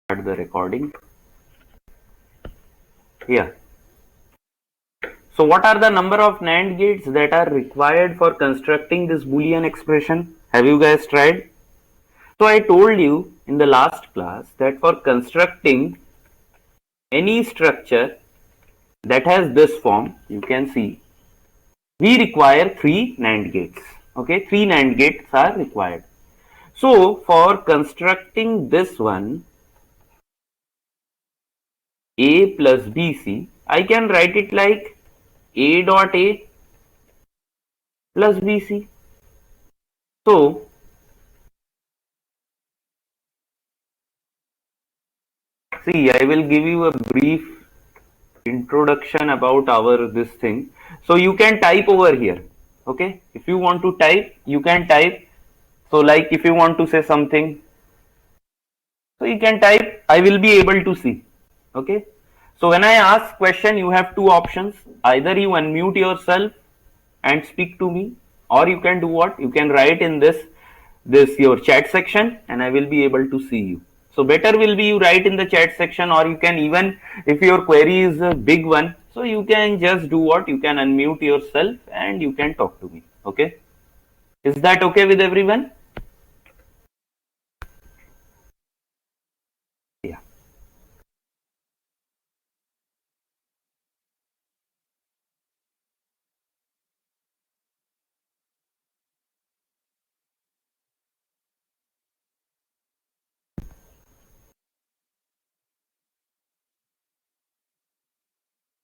Start the recording. Yeah. So what are the number of NAND gates that are required for constructing this Boolean expression? Have you guys tried? So I told you in the last class that for constructing any structure that has this form, you can see, we require 3 NAND gates. Okay, 3 NAND gates are required. So for constructing this one, A plus BC, I can write it like A dot A plus BC. So see, I will give you a brief introduction about our this thing. So you can type over here. Okay, if you want to type, you can type. So like if you want to say something, so you can type. I will be able to see. Okay. So when I ask question, you have two options. Either you unmute yourself and speak to me, or you can do what? You can write in this your chat section, and I will be able to see you. So better will be you write in the chat section, or you can, even if your query is a big one, so you can just do what? You can unmute yourself and you can talk to me. Okay, is that okay with everyone? Yeah.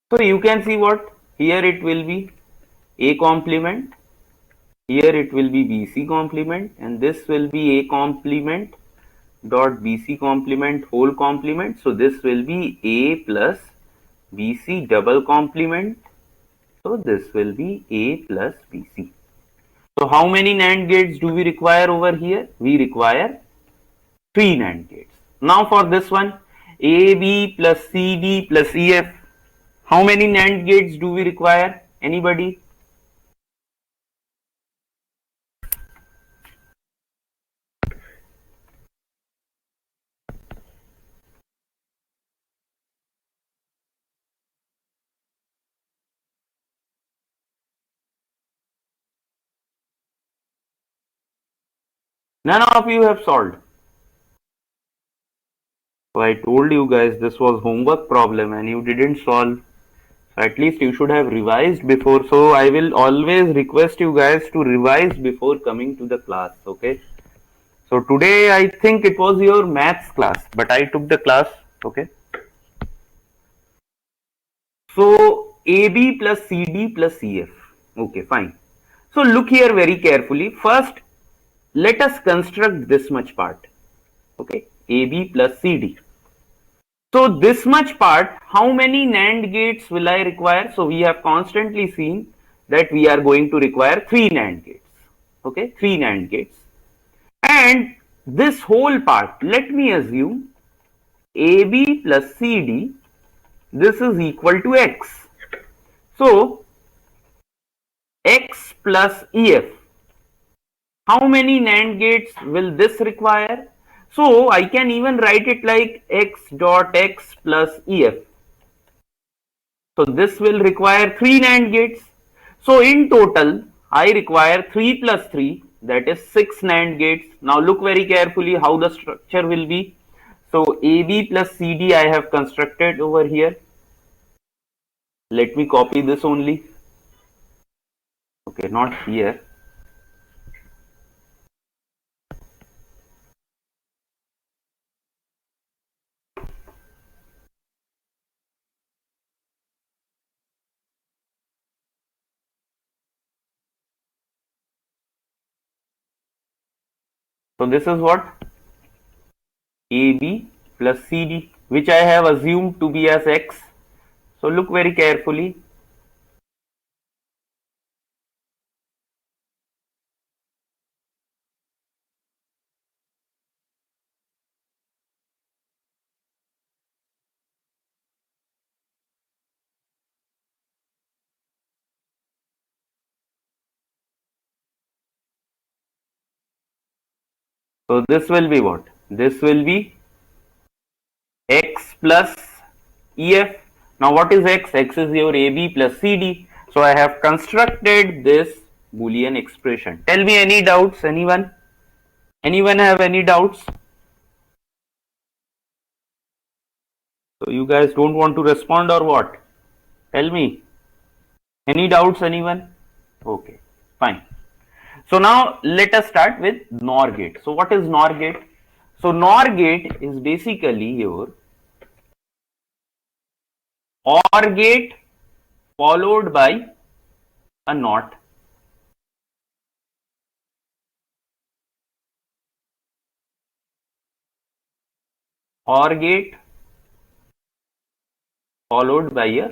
So you can see what? Here it will be A complement, here it will be BC complement, and this will be A complement dot BC complement whole complement. So this will be A plus BC double complement. So this will be A plus BC. So how many NAND gates do we require over here? We require 3 NAND gates. Now for this one, AB plus CD plus EF. How many NAND gates do we require? Anybody? None of you have solved. So I told you guys this was homework problem and you didn't solve. So at least you should have revised before. So I will always request you guys to revise before coming to the class. Okay. So today I think it was your maths class, but I took the class. Okay. So AB plus CD plus CF. Okay, fine. So look here very carefully. First, let us construct this much part. Okay, AB plus CD. So this much part, how many NAND gates will I require? So we have constantly seen that we are going to require 3 NAND gates. Okay, 3 NAND gates. And this whole part, let me assume AB plus CD, this is equal to X. So X plus EF, how many NAND gates will this require? So I can even write it like X dot X plus EF. So this will require 3 NAND gates. So in total, I require 3 plus 3, that is 6 NAND gates. Now look very carefully how the structure will be. So AB plus CD I have constructed over here. Let me copy this only. Okay, not here. So this is what? AB plus CD, which I have assumed to be as X. So look very carefully. So this will be what? This will be x plus ef. Now what is x? X is your ab plus cd. So I have constructed this Boolean expression. Tell me any doubts, anyone? Anyone have any doubts? So you guys don't want to respond or what? Tell me. Any doubts, anyone? Okay, fine. So now let us start with NOR gate. So what is NOR gate? So NOR gate is basically your OR gate followed by a NOT. OR gate followed by a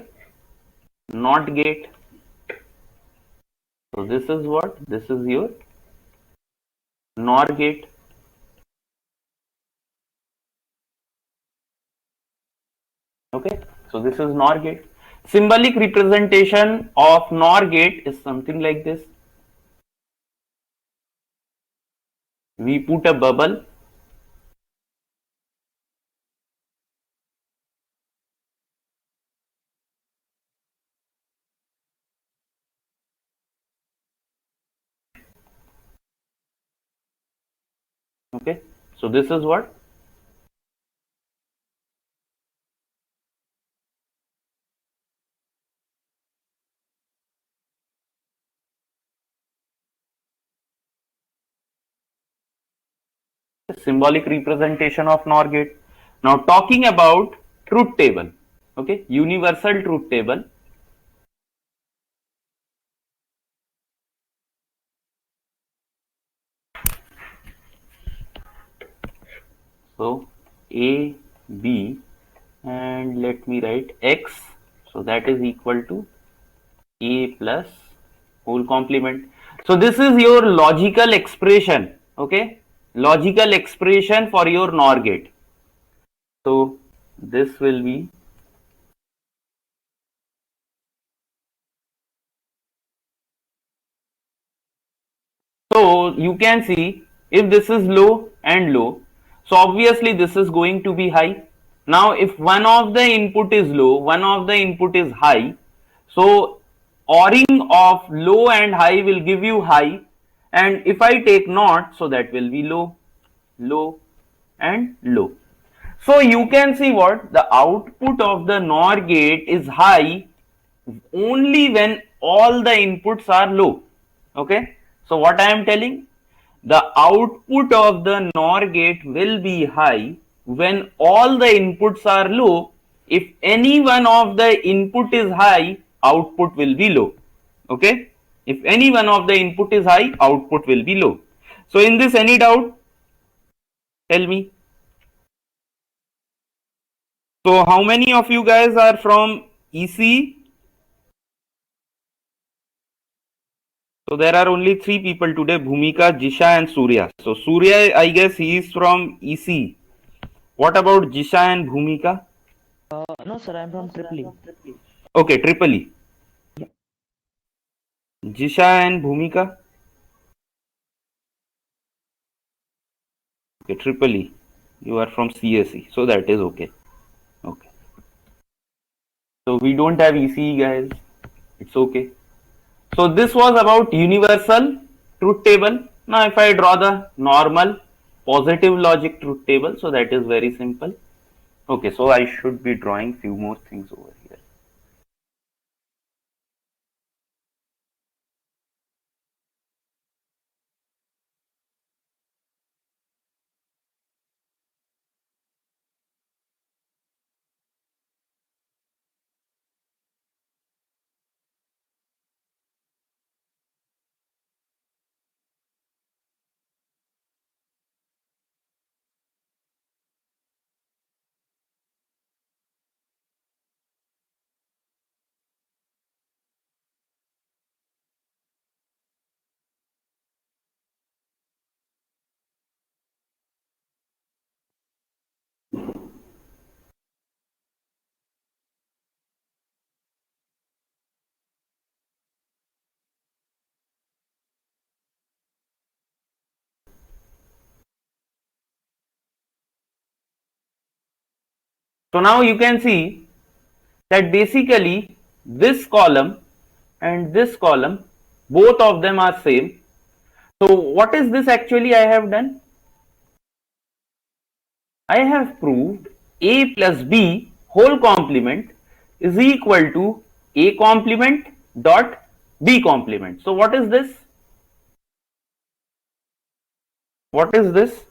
NOT gate. So this is what? This is your NOR gate. Okay, so this is NOR gate. Symbolic representation of NOR gate is something like this. We put a bubble. Okay, so this is what? Symbolic representation of NOR gate. Now talking about truth table. Okay, universal truth table. So a b and let me write x, so that is equal to a plus whole complement. So this is your logical expression. Okay, logical expression for your NOR gate. So this will be, so you can see if this is low and low, so obviously this is going to be high. Now if one of the input is low, one of the input is high, so ORing of low and high will give you high, and if I take not, so that will be low, low and low. So you can see what the output of the NOR gate is high only when all the inputs are low. Okay, so what I am telling, the output of the NOR gate will be high when all the inputs are low. If any one of the input is high, output will be low. Okay, if any one of the input is high, output will be low. So in this, any doubt? Tell me. So how many of you guys are from EC? So there are only three people today: Bhumika, Jisha, and Surya. So Surya, I guess he is from EC. What about Jisha and Bhumika? No, sir, I'm from Triple E. Okay, Triple E. Yeah. Jisha and Bhumika. Okay, Triple E. You are from CSE, so that is okay. Okay. So we don't have ECE guys. It's okay. So this was about universal truth table. Now if I draw the normal positive logic truth table, so that is very simple. Okay, so I should be drawing few more things over here. So now you can see that basically this column and this column, both of them are same. So what is this actually I have done? I have proved a plus b whole complement is equal to a complement dot b complement. So what is this? What is this?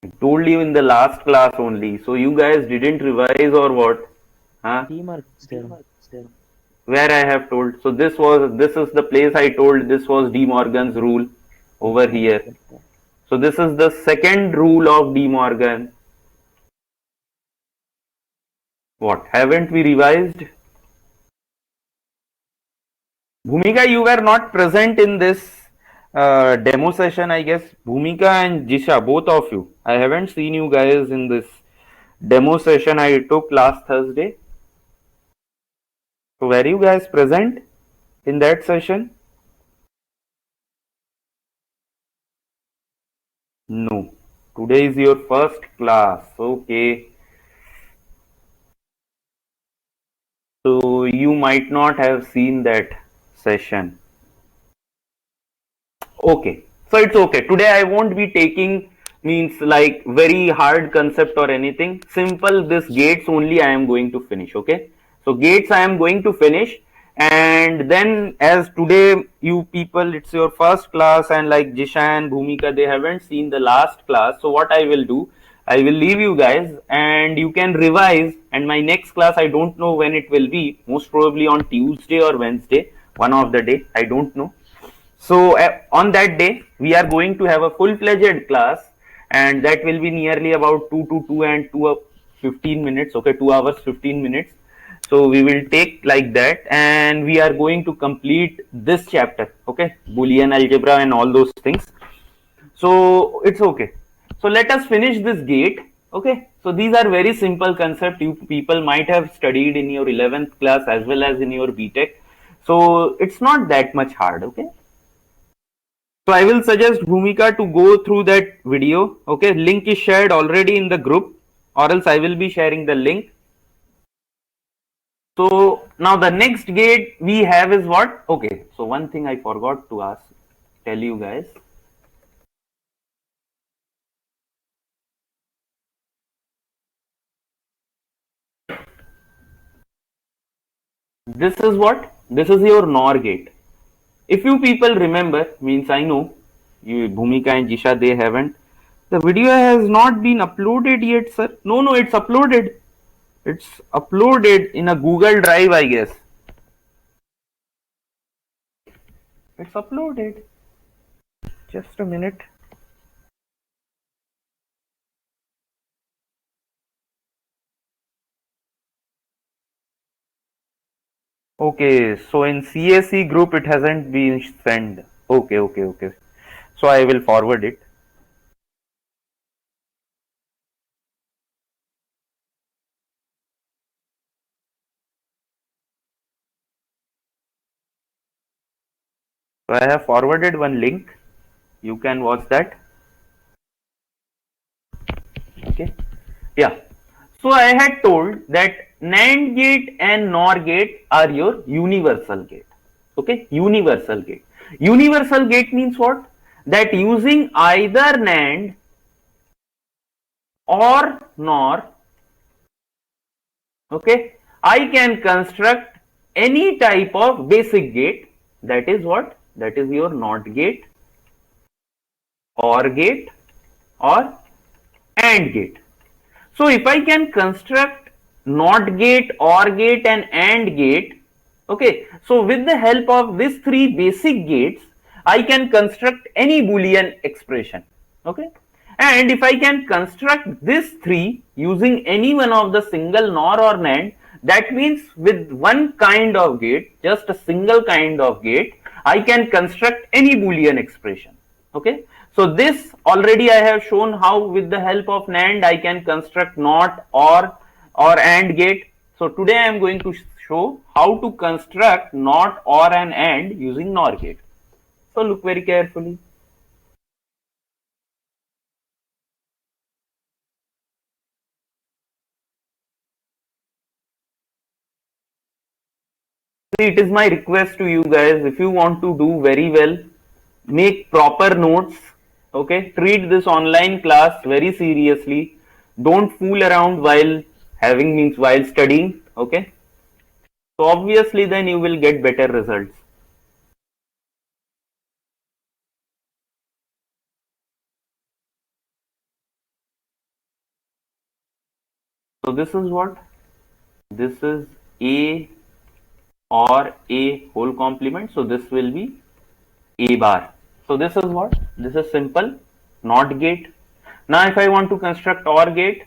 I told you in the last class only. So you guys didn't revise or what? Huh? De-Morgan's theorem. Where I have told. So this is the place I told this was De Morgan's rule over here. So this is the second rule of De Morgan. What? Haven't we revised? Bhumika, you were not present in this demo session, I guess. Bhumika and Jisha, both of you. I haven't seen you guys in this demo session I took last Thursday. So were you guys present in that session? No. Today is your first class. Okay. So you might not have seen that session. Okay. So it's okay. Today I won't be taking means like very hard concept or anything. Simple this gates only I am going to finish. Okay. So gates I am going to finish, and then as today you people it's your first class and like Jishan, Bhumika, they haven't seen the last class. So what I will do, I will leave you guys and you can revise, and my next class I don't know when it will be, most probably on Tuesday or Wednesday, one of the day, I don't know. So on that day, we are going to have a full-fledged class, and that will be nearly about 2 to 2 and 2 15 minutes. Okay, 2 hours 15 minutes. So we will take like that, and we are going to complete this chapter. Okay, Boolean algebra and all those things. So it's okay. So let us finish this gate. Okay, so these are very simple concepts you people might have studied in your 11th class as well as in your BTech. So it's not that much hard. Okay. So I will suggest Bhumika to go through that video. Okay, link is shared already in the group, or else I will be sharing the link. So now the next gate we have is what? Okay, so one thing I forgot to tell you guys. This is what? This is your NOR gate. If you people remember, means I know you Bhumika and Jisha, they haven't. The video has not been uploaded yet, sir. No, it's uploaded. It's uploaded in a Google Drive, I guess. It's uploaded. Just a minute. Okay, so in CSE group it hasn't been sent. Okay. So I will forward it. So I have forwarded one link. You can watch that. Okay. Yeah. So I had told that NAND gate and NOR gate are your universal gate. Okay, universal gate. Universal gate means what? That using either NAND or NOR, okay, I can construct any type of basic gate. That is what? That is your NOT gate, OR gate, or AND gate. So if I can construct NOT gate, OR gate, and AND gate, okay, so with the help of these three basic gates, I can construct any Boolean expression. Okay, and if I can construct these three using any one of the single NOR or NAND, that means with one kind of gate, just a single kind of gate, I can construct any Boolean expression. Okay, so this already I have shown how with the help of NAND I can construct NOT or AND gate. So today I am going to show how to construct NOT or an AND using NOR gate. So look very carefully. See, it is my request to you guys, if you want to do very well, make proper notes. Okay, treat this online class very seriously. Don't fool around while having means while studying. Okay, so obviously then you will get better results. So this is what? This is A or A whole complement. So this will be A bar. So this is what? This is simple NOT gate. Now if I want to construct OR gate,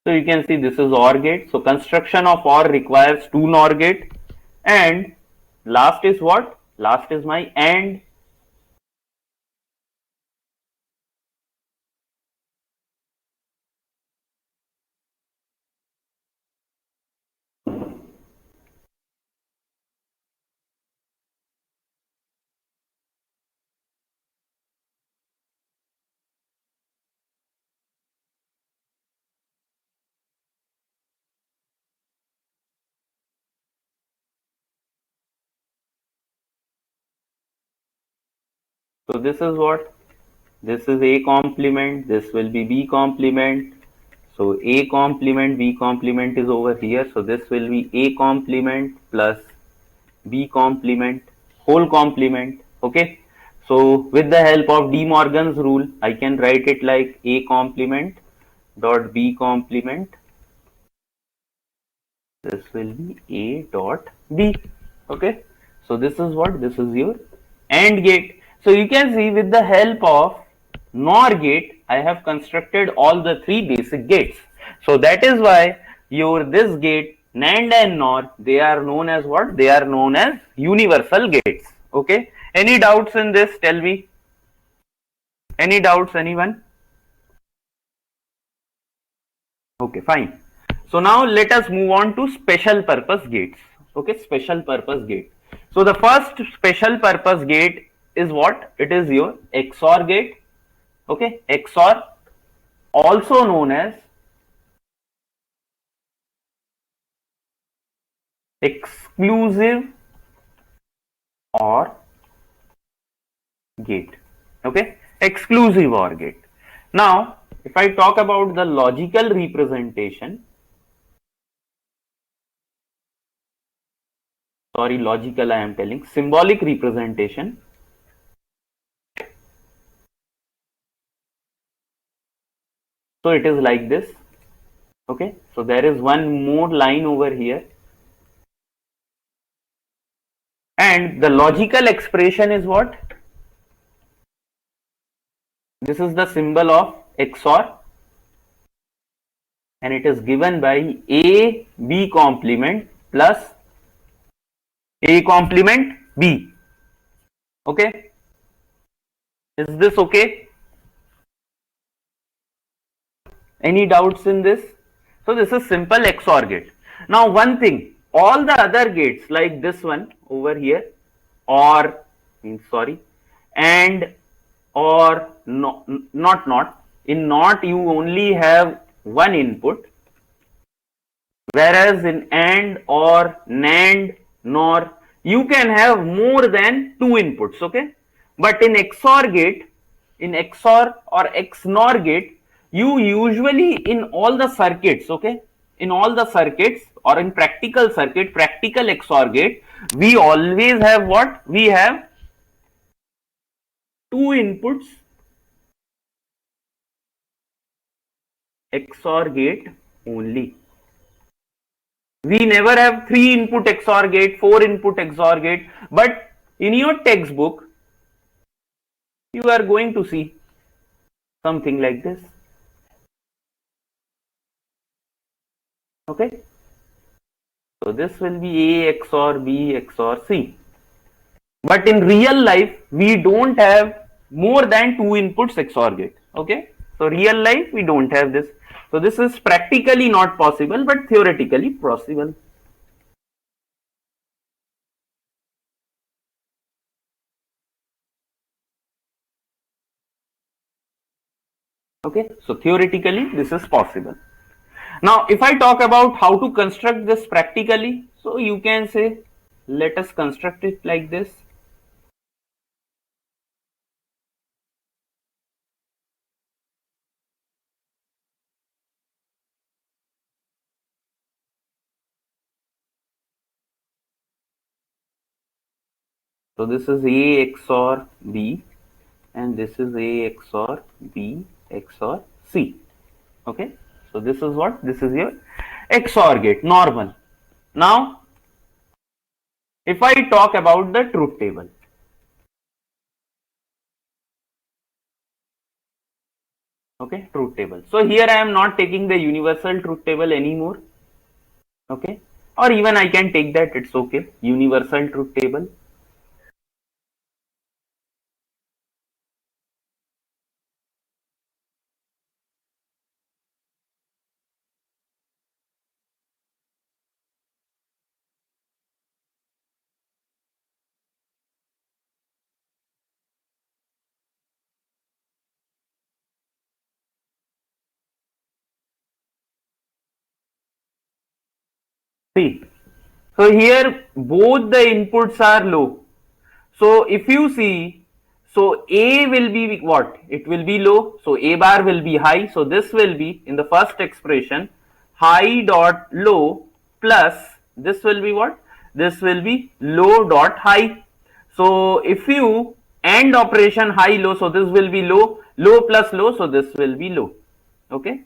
so you can see this is OR gate. So construction of OR requires two NOR gate, and last is what? Last is my AND. So this is what? This is A complement. This will be B complement. So A complement, B complement is over here. So this will be A complement plus B complement whole complement. Okay. So with the help of De Morgan's rule, I can write it like A complement dot B complement. This will be A dot B. Okay. So this is what? This is your AND gate. So you can see with the help of NOR gate, I have constructed all the three basic gates. So that is why your this gate NAND and NOR, they are known as what? They are known as universal gates. Okay. Any doubts in this? Tell me. Any doubts, anyone? Okay, fine. So now let us move on to special purpose gates. Okay, special purpose gate. So the first special purpose gate is what? It is your XOR gate. Okay, XOR, also known as exclusive OR gate. Okay, exclusive OR gate. Now, if I talk about the logical representation, sorry, logical I am telling, symbolic representation. So it is like this. Okay, so there is one more line over here, and the logical expression is what? This is the symbol of XOR, and it is given by A B complement plus A complement B. Okay, is this okay? Any doubts in this? So this is simple XOR gate. Now one thing, all the other gates like this one over here, or means sorry, and or no, not in not you only have one input, whereas in AND or NAND NOR you can have more than two inputs. Okay, but in XOR gate, in XOR or XNOR gate, you usually in all the circuits, okay, in all the circuits or in practical circuit, practical XOR gate, we always have what? We have two inputs XOR gate only. We never have three input XOR gate, four input XOR gate, but in your textbook, you are going to see something like this. Okay. So this will be A XOR B XOR C. But in real life, we don't have more than 2 inputs XOR gate. Okay. So real life, we don't have this. So this is practically not possible, but theoretically possible. Okay. So theoretically, this is possible. Now, if I talk about how to construct this practically, so you can say, let us construct it like this. So this is A XOR B and this is A XOR B XOR C. Okay. So this is what? This is your XOR gate, normal. Now, if I talk about the truth table. Okay, truth table. So here I am not taking the universal truth table anymore. Okay. Or even I can take that, it's okay. Universal truth table. See, so here both the inputs are low. So if you see, so A will be what? It will be low. So A bar will be high. So this will be in the first expression high dot low plus this will be what? This will be low dot high. So if you AND operation high low, so this will be low, low plus low, so this will be low. Okay.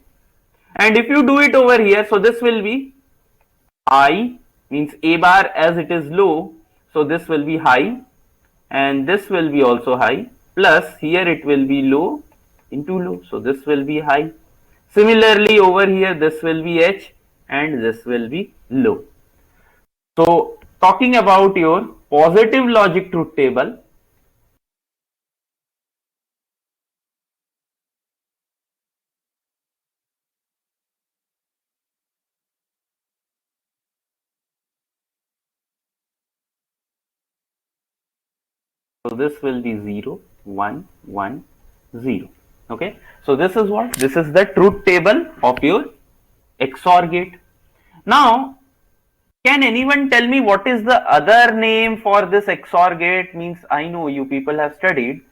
And if you do it over here, so this will be high, means A bar as it is low, so this will be high and this will be also high, plus here it will be low into low, so this will be high. Similarly over here this will be H and this will be low. So talking about your positive logic truth table, so this will be 0 1 1 0. Okay, so this is what? This is the truth table of your XOR gate. Now, can anyone tell me what is the other name for this XOR gate? Means I know you people have studied.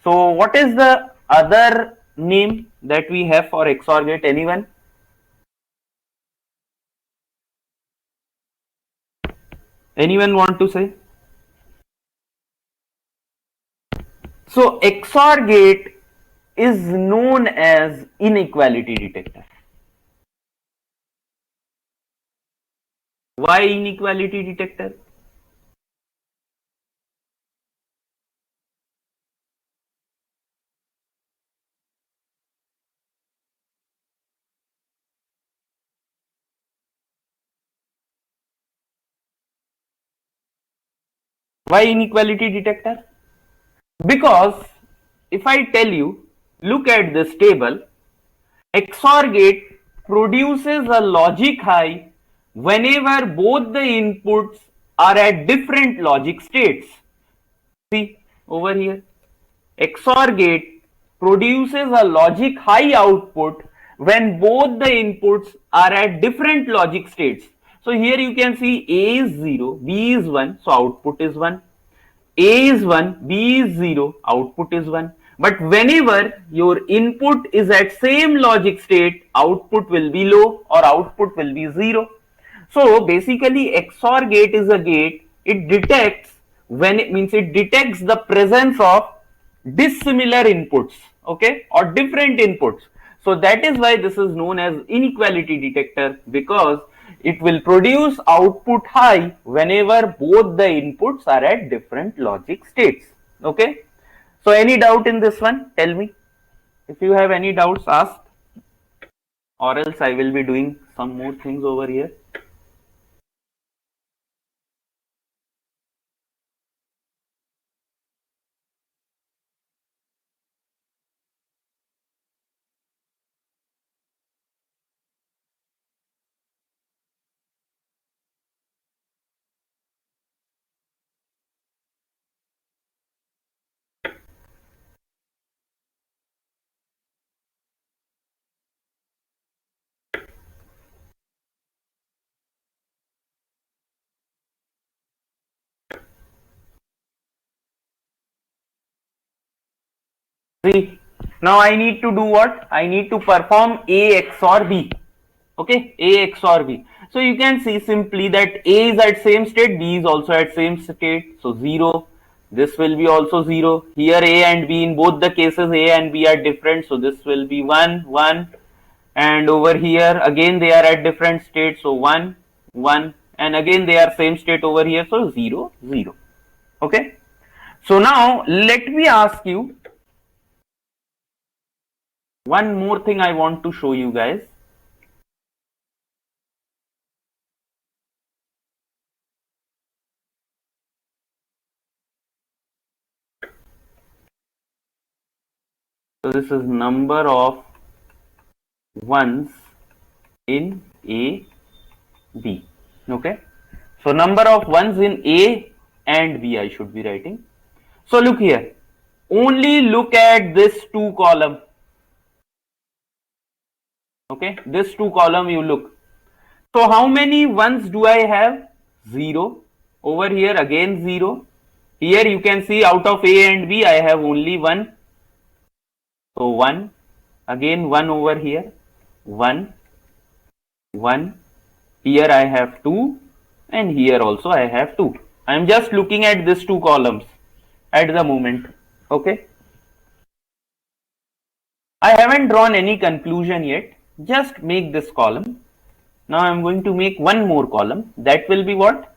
So what is the other name that we have for XOR gate? Anyone? Anyone want to say? So XOR gate is known as inequality detector. Why inequality detector? Why inequality detector? Because if I tell you, look at this table, XOR gate produces a logic high whenever both the inputs are at different logic states. See over here, XOR gate produces a logic high output when both the inputs are at different logic states. So here you can see A is 0, B is 1, so output is 1. A is 1, B is 0, output is 1. But whenever your input is at same logic state, output will be low or output will be 0. So basically XOR gate is a gate, it detects when it means it detects the presence of dissimilar inputs, okay, or different inputs. So that is why this is known as inequality detector, because it will produce output high whenever both the inputs are at different logic states. Okay. So any doubt in this one? Tell me. If you have any doubts, ask. or else I will be doing some more things over here. See, now I need to do what? I need to perform A XOR B. Okay, A XOR B. So you can see simply that A is at same state, B is also at same state. So 0. This will be also 0. Here A and B, in both the cases A and B are different. So this will be 1, 1. And over here again they are at different states. So 1, 1. And again they are same state over here. So 0, 0. Okay. So now let me ask you one more thing I want to show you guys. So this is number of ones in A, B. Okay. So number of ones in A and B I should be writing. So look here. Only look at this two column. Okay. This two column you look. So how many ones do I have? 0. Over here again 0. Here you can see out of A and B I have only 1. So 1. Again 1 over here. 1. 1. Here I have 2. And here also I have 2. I am just looking at these two columns at the moment. Okay. I haven't drawn any conclusion yet. Just make this column. Now I am going to make one more column. That will be what?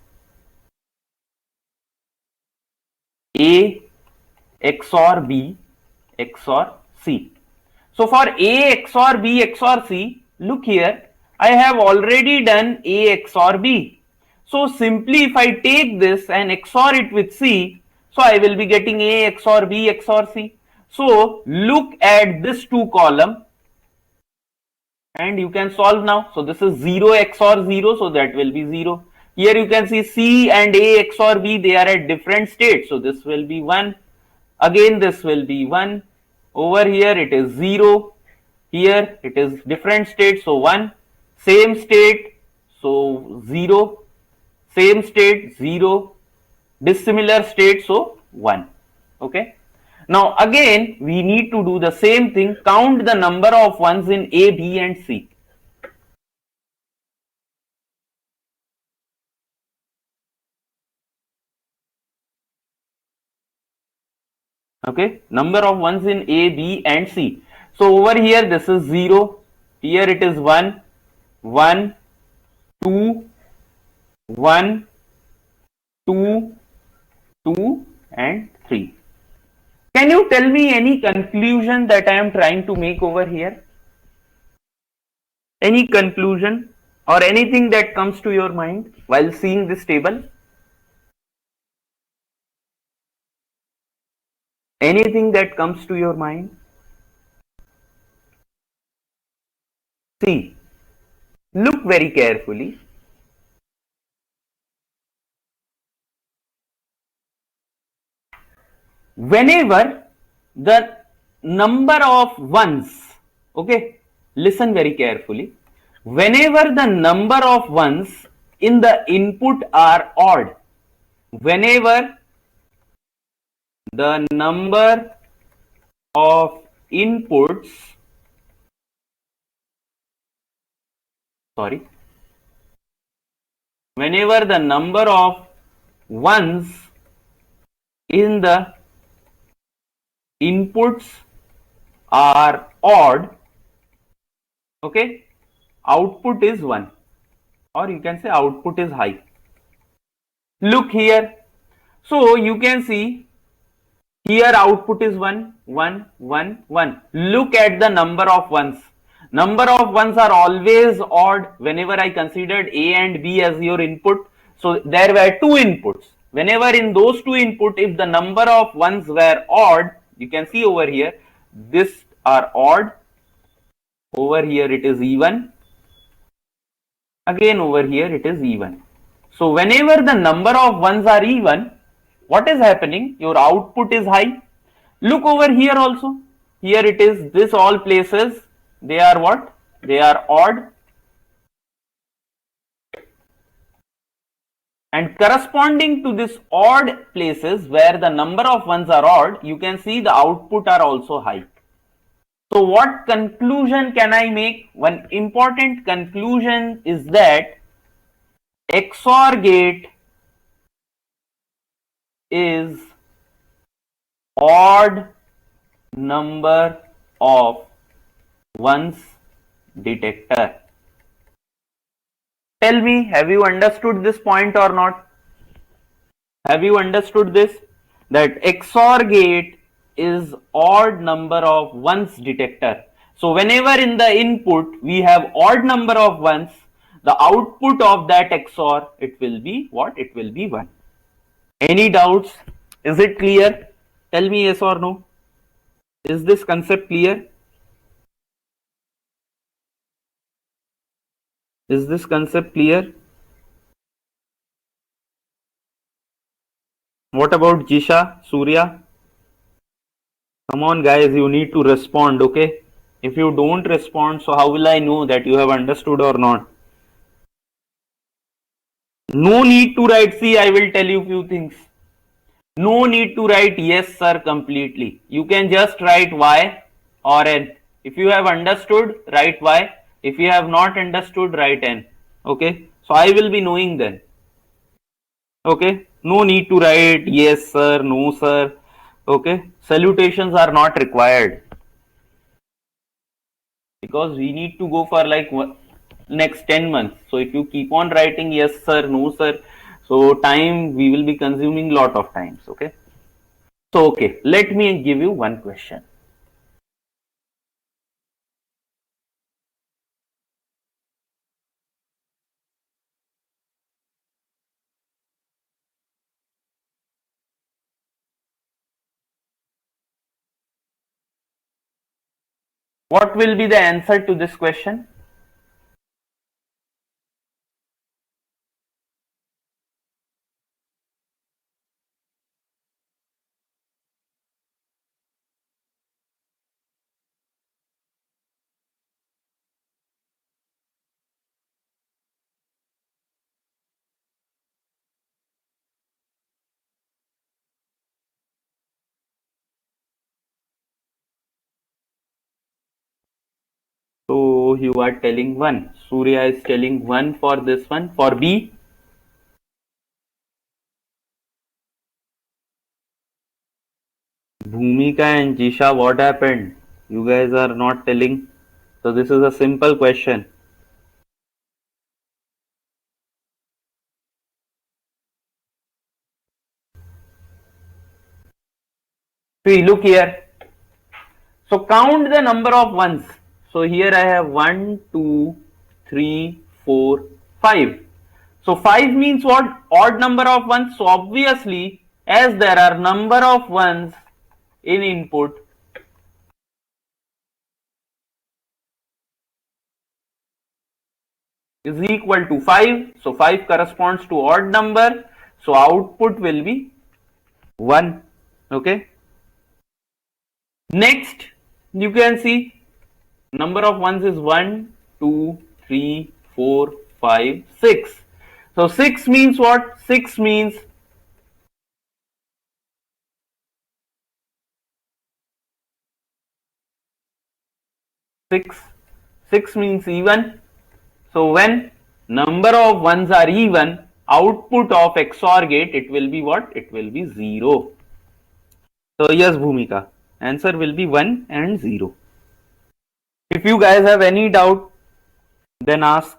A XOR B XOR C. So for A XOR B XOR C, look here, I have already done A XOR B. So simply if I take this and XOR it with C, so I will be getting A XOR B XOR C. So look at this two column and you can solve now. So this is 0 XOR 0, so that will be 0. Here you can see C and A XOR B, they are at different states. So this will be 1. Again this will be 1. Over here it is 0. Here it is different state. So 1. Same state. So 0. Same state 0. Dissimilar state. So 1. Okay. Now again we need to do the same thing. Count the number of ones in A, B and C. Okay, number of ones in A, B and C. So over here this is 0, here it is 1, 1, 2, 1, 2, 2 and 3. Can you tell me any conclusion that I am trying to make over here? Any conclusion or anything that comes to your mind while seeing this table? Anything that comes to your mind? See, look very carefully. Whenever the number of ones, okay, listen very carefully. Whenever the number of ones in the input are odd, whenever the number of inputs, sorry, whenever the number of ones in the inputs are odd, okay, output is 1 or you can say output is high. Look here. So you can see here output is 1, 1, 1, 1. Look at the number of ones. Number of ones are always odd whenever I considered A and B as your input. So there were two inputs. Whenever in those two input, if the number of ones were odd, you can see over here, this are odd. Over here it is even. Again over here it is even. So whenever the number of ones are even, what is happening? Your output is high. Look over here also. Here it is, this all places, they are what? They are odd. And corresponding to this odd places where the number of ones are odd, you can see the output are also high. So what conclusion can I make? One important conclusion is that XOR gate is odd number of ones detector. Tell me, have you understood this point or not? Have you understood this? That XOR gate is odd number of ones detector. So whenever in the input we have odd number of ones, the output of that XOR, it will be what? It will be 1. Any doubts? Is it clear? Tell me yes or no. Is this concept clear? Is this concept clear? What about Jisha, Surya? Come on guys, you need to respond, okay? If you don't respond, so how will I know that you have understood or not? No need to write, see, I will tell you few things. No need to write yes sir completely. You can just write Y or N. If you have understood, write Y. If you have not understood, write N. Okay? So I will be knowing then. Okay? No need to write yes sir, no sir. Okay? Salutations are not required. Because we need to go for like next 10 months. So if you keep on writing yes sir, no sir, so time we will be consuming lot of times. Okay. So okay, let me give you one question. What will be the answer to this question? So you are telling 1. Surya is telling 1 for this one. For B, Bhumika and Jisha, what happened? You guys are not telling. So this is a simple question. See, look here. So count the number of ones. So here I have 1, 2, 3, 4, 5. So 5 means what? Odd number of ones. So obviously, as there are number of ones in input is equal to 5. So 5 corresponds to odd number. So output will be 1. Okay. Next, you can see number of ones is 1, 2, 3, 4, 5, 6. So 6 means what? 6 means 6. 6 means even. So when number of ones are even, output of XOR gate, it will be what? It will be 0. So yes, Bhumika, answer will be 1 and 0. If you guys have any doubt, then ask.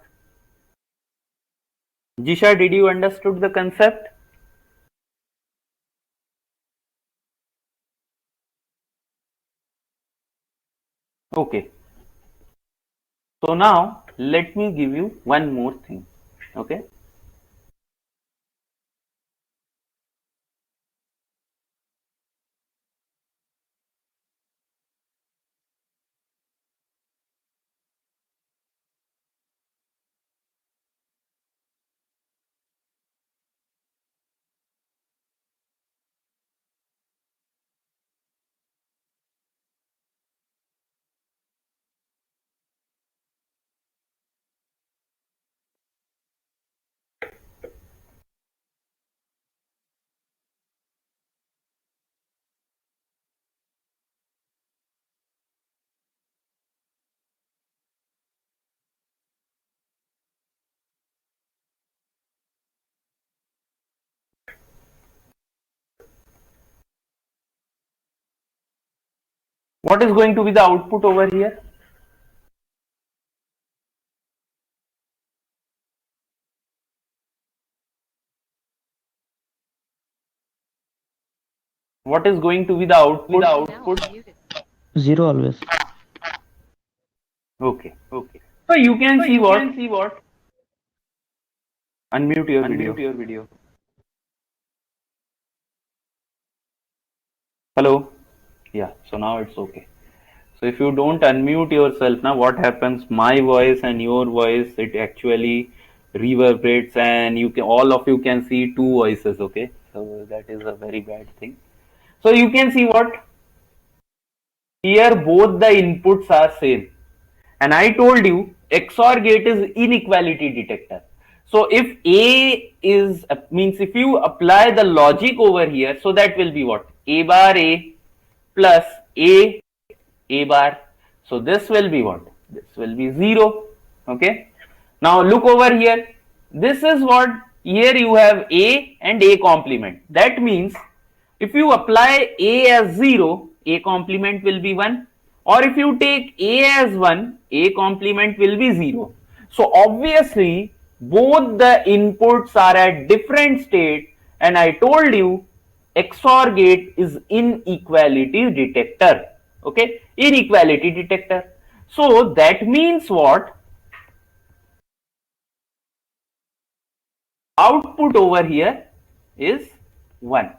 Jisha, did you understood the concept? Okay. So now let me give you one more thing. Okay. What is going to be the output over here? What is going to be the output? Zero always. Okay. So you can see what? Unmute your video. Hello. Yeah. So now it's okay. So if you don't unmute yourself now, what happens? My voice and your voice, it actually reverberates, and you can all of you can see two voices. Okay. So that is a very bad thing. So you can see what? Here both the inputs are same. And I told you XOR gate is inequality detector. So if A is means if you apply the logic over here, so that will be what? A bar A plus A bar. So this will be what? This will be 0. Okay. Now look over here. This is what, here you have A and A complement. That means if you apply A as 0, A complement will be 1. Or if you take A as 1, A complement will be 0. So obviously both the inputs are at different state, and I told you XOR gate is inequality detector. Okay, inequality detector. So that means what? Output over here is 1.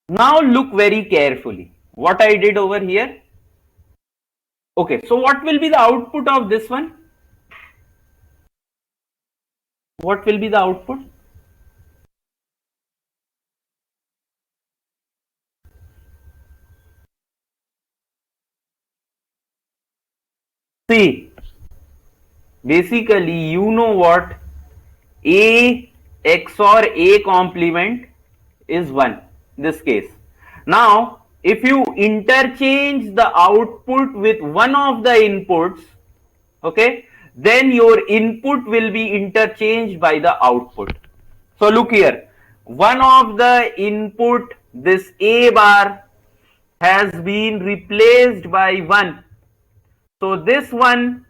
Now look very carefully what I did over here. Okay, so what will be the output of this one? What will be the output? See, basically you know what? A XOR A complement is 1 this case. Now if you interchange the output with one of the inputs, okay, then your input will be interchanged by the output. So look here, one of the input, this A bar, has been replaced by 1. So this one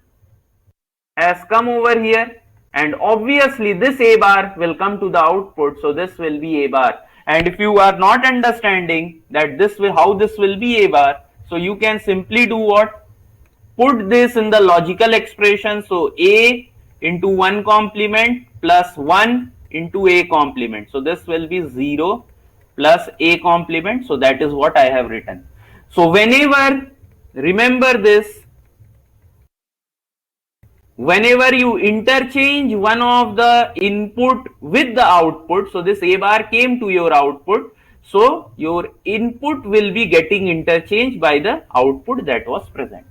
has come over here, and obviously this A bar will come to the output, so this will be A bar. And if you are not understanding that this will, how this will be A bar, so you can simply do what? Put this in the logical expression. So A into 1 complement plus 1 into A complement. So this will be 0 plus A complement. So that is what I have written. So whenever, remember this, whenever you interchange one of the input with the output, so this A bar came to your output, so your input will be getting interchanged by the output that was present.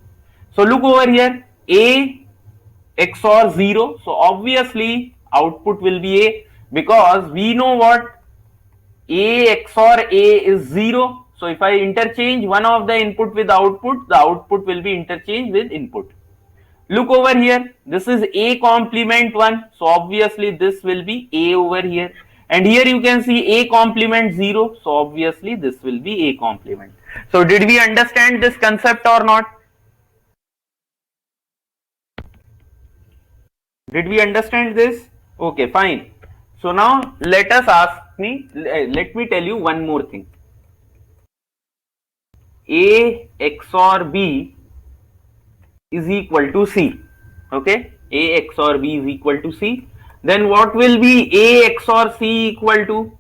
So look over here, A XOR 0. So obviously output will be A, because we know what? A XOR A is 0. So if I interchange one of the input with output, the output will be interchanged with input. Look over here, this is A complement 1. So obviously this will be A over here. And here you can see A complement 0. So obviously this will be A complement. So did we understand this concept or not? Did we understand this? Okay, fine. So now let me tell you one more thing. A XOR B is equal to C. Okay, A XOR B is equal to C. Then what will be A XOR C equal to?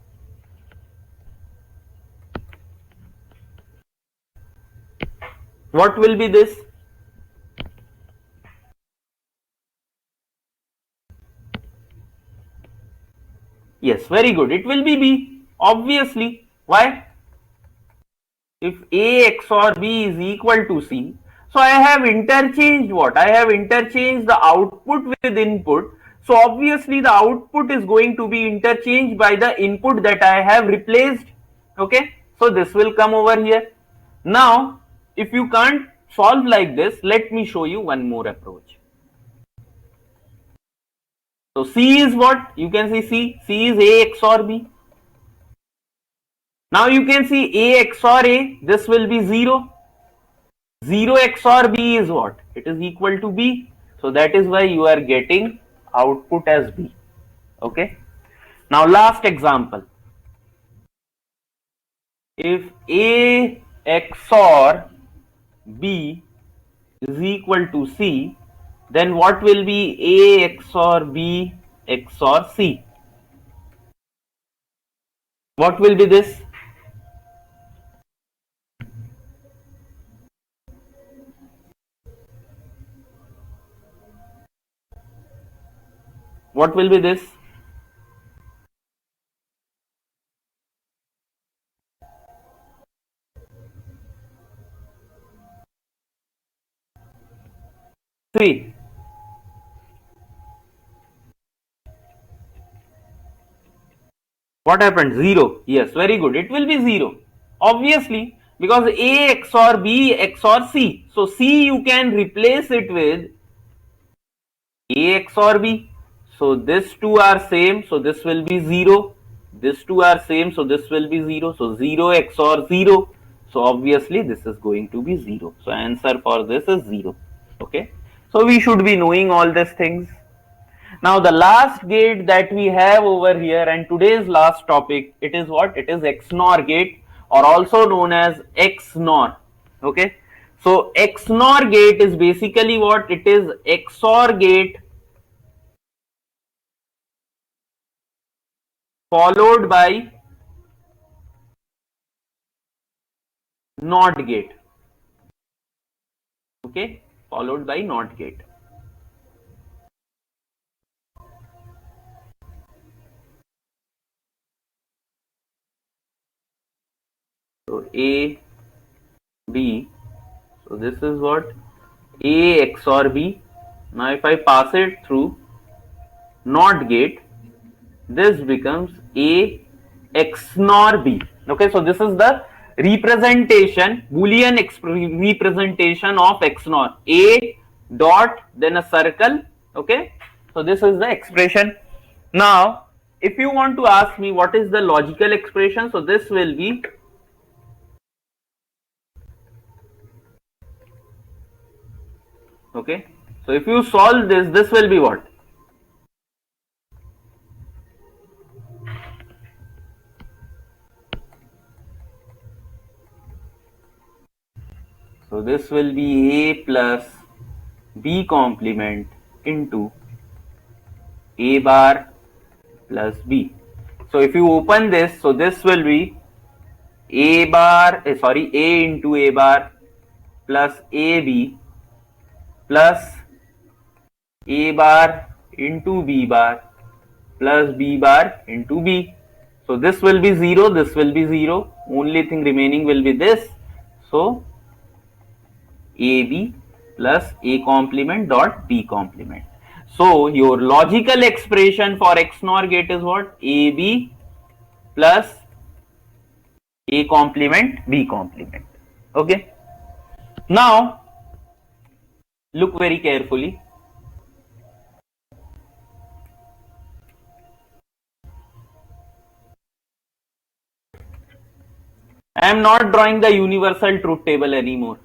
What will be this? Yes, very good. It will be B. Obviously. Why? If A XOR B is equal to C, so I have interchanged what? I have interchanged the output with input. So obviously the output is going to be interchanged by the input that I have replaced. Okay, so this will come over here. Now, if you can't solve like this, let me show you one more approach. So C is what? You can see C. C is A XOR B. Now you can see A XOR A. This will be 0. 0 XOR B is what? It is equal to B. So that is why you are getting output as B. Okay. Now last example. If A XOR B is equal to C, then what will be A XOR B XOR C? What will be this? What will be this? See, what happened? 0. Yes, very good. It will be 0. Obviously, because A XOR B XOR C. So C you can replace it with A XOR B. So this two are same. So this will be 0. This two are same. So this will be 0. So 0 XOR 0. So obviously this is going to be 0. So answer for this is 0. Okay. So we should be knowing all these things. Now the last gate that we have over here and today's last topic, it is what? It is XNOR gate or also known as XNOR. Okay. So XNOR gate is basically what? It is XOR gate followed by NOT gate. Okay. Followed by NOT gate. So A, B. So this is what? A XOR B. Now if I pass it through NOT gate, this becomes A XNOR B. Okay, so this is the representation, Boolean representation of XNOR. A dot, then a circle. Okay, so this is the expression. Now, if you want to ask me what is the logical expression, so this will be okay. So if you solve this, this will be what? So this will be A plus B complement into A bar plus B. So if you open this, so this will be A bar, sorry, A into A bar plus AB plus A bar into B bar plus B bar into B. So this will be 0, this will be 0. Only thing remaining will be this. So AB plus A complement dot B complement. So your logical expression for XNOR gate is what? AB plus A complement B complement. Okay. Now look very carefully. I am not drawing the universal truth table anymore.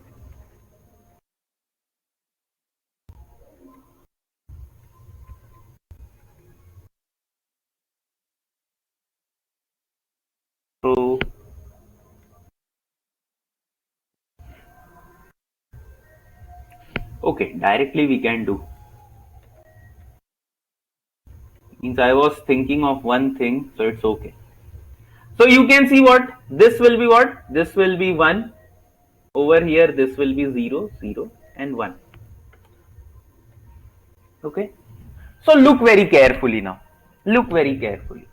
So Okay, directly we can do. Means I was thinking of one thing, so it's okay. So you can see what this will be. What this will be 1 over here. This will be 0, 0 and 1. Okay. So look very carefully now. Look very carefully.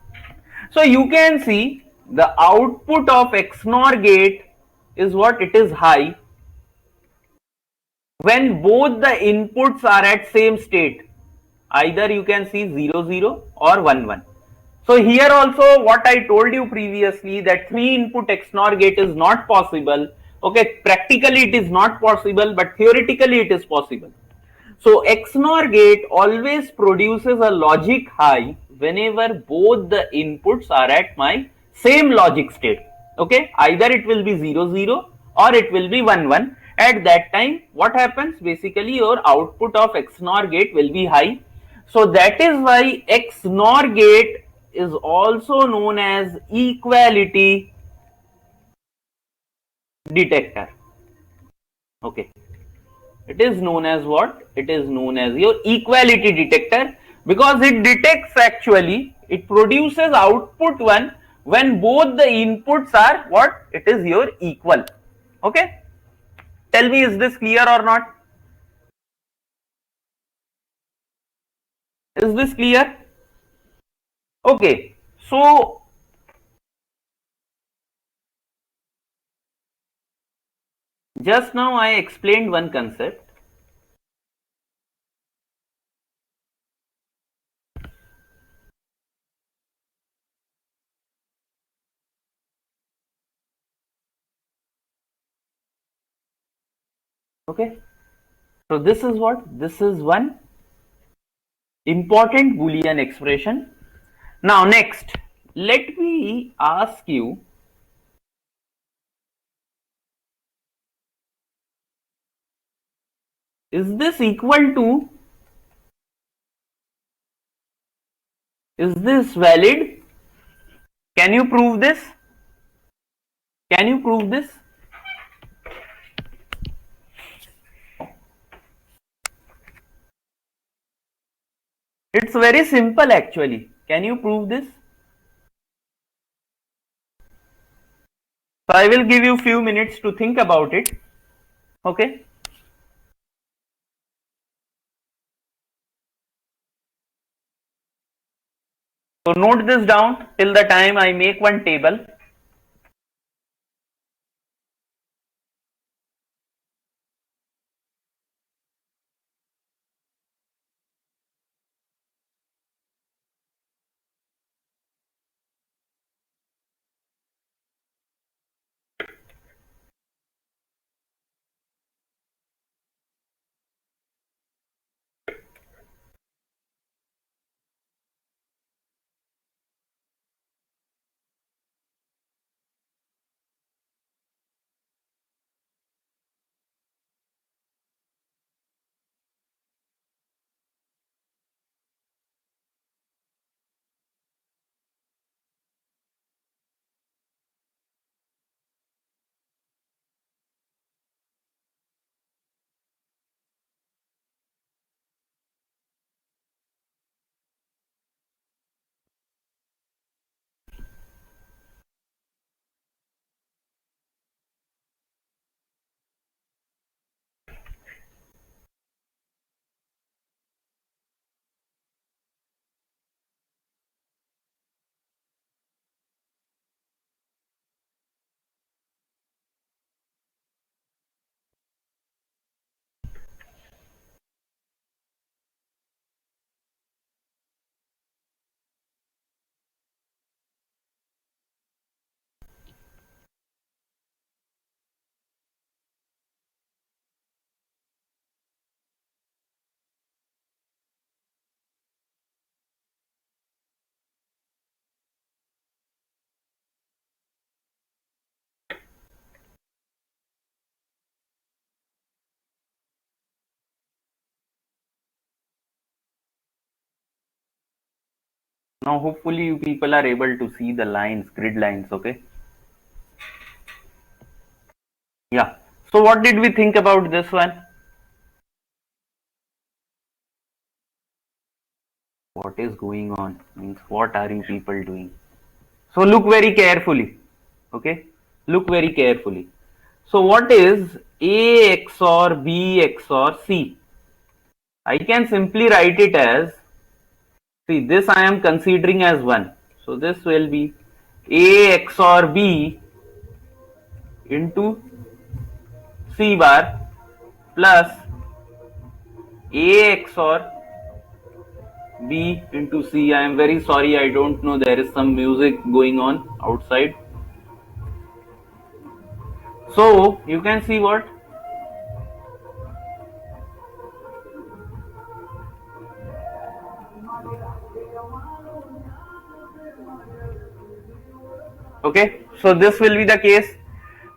So you can see the output of XNOR gate is what it is high when both the inputs are at same state. Either you can see 0 0 or 1 1. So here also what I told you previously, that 3 input XNOR gate is not possible. Okay, practically it is not possible, but theoretically it is possible. So XNOR gate always produces a logic high whenever both the inputs are at my same logic state. Okay, either it will be 0 0 or it will be 1 1. At that time, what happens? Basically, your output of XNOR gate will be high. So that is why XNOR gate is also known as equality detector. Okay. It is known as what? It is known as your equality detector, because it detects, actually, it produces output 1 when both the inputs are what? It is your equal. Okay. Tell me, is this clear or not? Is this clear? Okay. So just now I explained one concept. Okay. So this is what? This is one important Boolean expression. Now next, let me ask you, is this equal to, is this valid? Can you prove this? Can you prove this? It's very simple actually. Can you prove this? So I will give you few minutes to think about it. Okay. So note this down till the time I make one table. Now hopefully you people are able to see the lines, grid lines. Okay. Yeah. So what did we think about this one? what is going on? Means what are you people doing? So look very carefully. Okay, look very carefully. So what is A XOR B XOR C? I can simply write it as, see, this I am considering as 1. So this will be A XOR B into C bar plus A XOR B into C. I am very sorry, I don't know, there is some music going on outside. So you can see what? Okay, so this will be the case.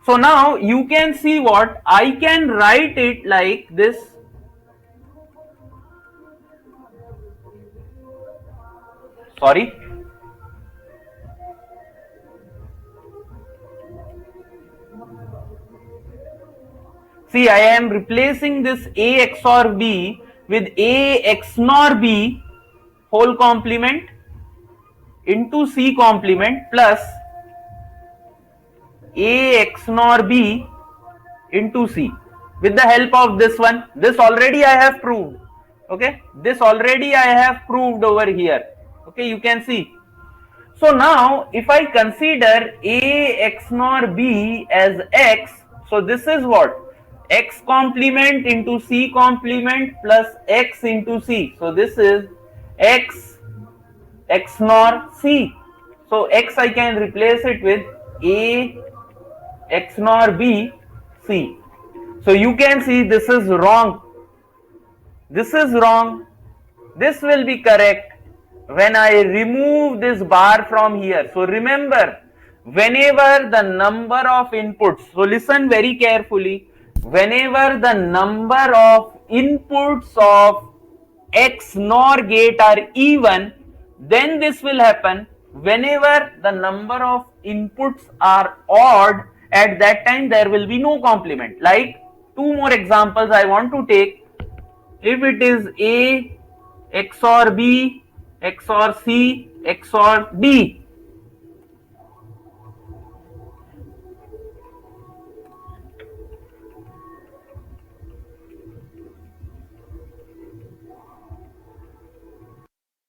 So now you can see what? I can write it like this. Sorry. See, I am replacing this A XOR B with A XNOR B whole complement into C complement plus A XNOR B into C with the help of this one. This already I have proved. Okay, this already I have proved over here. Okay, you can see. So now if I consider A XNOR B as X, so this is what? X complement into C complement plus X into C. So this is X XNOR C. So X I can replace it with A XNOR B C. So you can see this is wrong. This is wrong. This will be correct when I remove this bar from here. So remember, whenever the number of inputs, so listen very carefully, whenever the number of inputs of X NOR gate are even, then this will happen. Whenever the number of inputs are odd, at that time there will be no complement. Like two more examples I want to take. If it is A XOR B XOR C XOR D,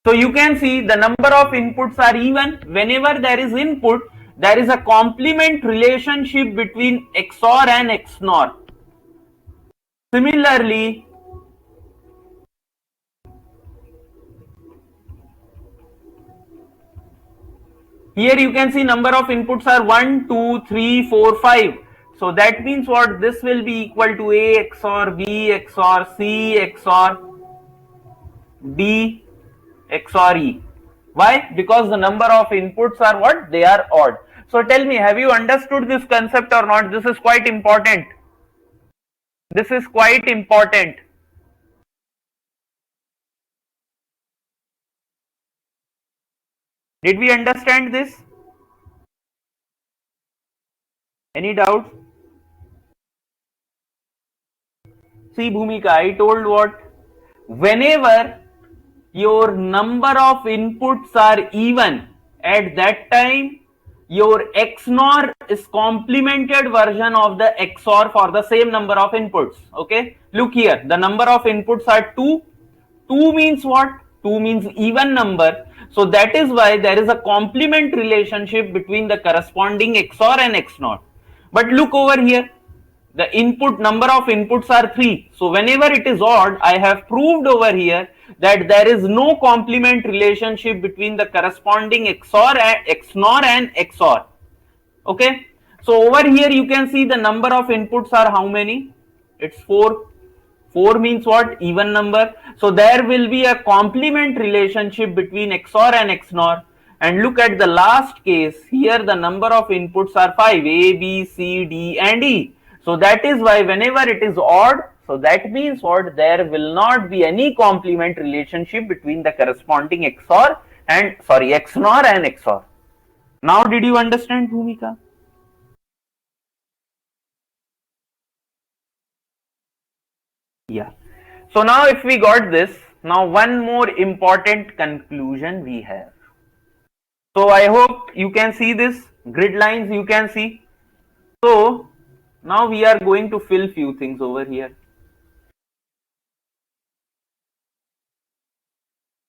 so you can see the number of inputs are even. Whenever there is input, there is a complement relationship between XOR and XNOR. Similarly, here you can see number of inputs are 1, 2, 3, 4, 5. So that means what? This will be equal to A XOR B XOR C XOR D XOR E. Why? Because the number of inputs are what? They are odd. So tell me, have you understood this concept or not? This is quite important. This is quite important. Did we understand this? Any doubt? See, Bhumika, I told what? Whenever your number of inputs are even, at that time your XNOR is complemented version of the XOR for the same number of inputs. Okay, look here, the number of inputs are 2. 2 means what? 2 means even number. So that is why there is a complement relationship between the corresponding XOR and XNOR. But look over here, the input number of inputs are 3. So whenever it is odd, I have proved over here that there is no complement relationship between the corresponding XNOR and XOR. Okay, so over here you can see the number of inputs are how many? It's 4. 4 means what? Even number. So there will be a complement relationship between XOR and XNOR. And look at the last case. Here the number of inputs are 5. A, B, C, D and E. So that is why whenever it is odd, so that means what? There will not be any complement relationship between the corresponding XOR and XNOR and XOR. Now did you understand, Bhumika? Yeah. So now if we got this, Now one more important conclusion we have. So I hope you can see this grid lines, you can see. So now we are going to fill few things over here.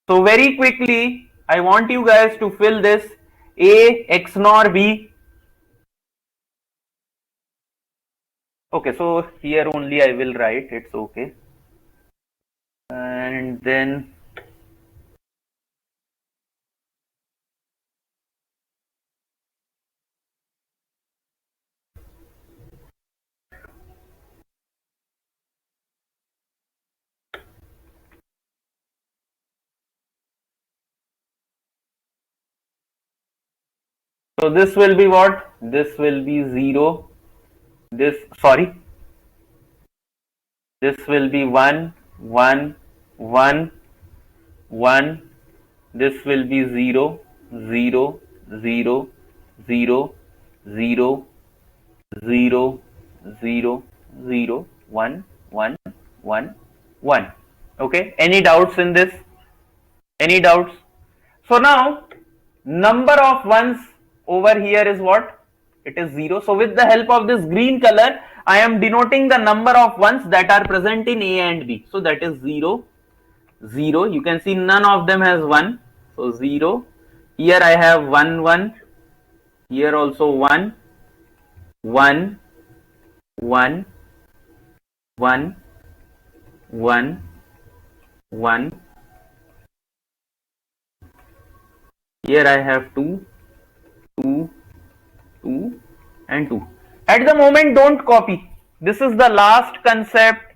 So very quickly, I want you guys to fill this A X nor B. Okay, so here only I will write, it's okay. And then so this will be what? This will be 0. This, sorry, this will be 1, 1, 1, 1. This will be 0, 0, 0, 0, 0, 0, 0, 0, 1, 1, 1, 1. Okay, any doubts in this? Any doubts? So now number of ones over here is what? It is 0. So with the help of this green color, I am denoting the number of ones that are present in A and B. So that is 0, 0. You can see none of them has 1. So 0. Here I have 1, 1. Here also 1, 1, 1, 1, 1, 1. Here I have 2, 2, 2 and 2. At the moment don't copy. This is the last concept,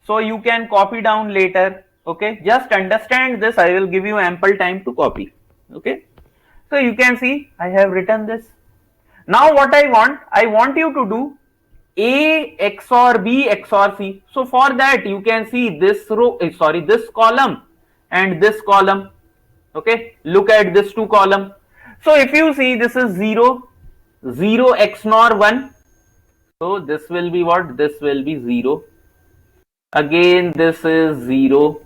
so you can copy down later. Okay, just understand this. I will give you ample time to copy. Okay, so you can see I have written this. Now what I want you to do A XOR B XOR C. So for that you can see this row, this column and this column. Okay, look at this two column. So if you see this is 0, 0 X nor 1. So this will be what? This will be 0. Again this is 0.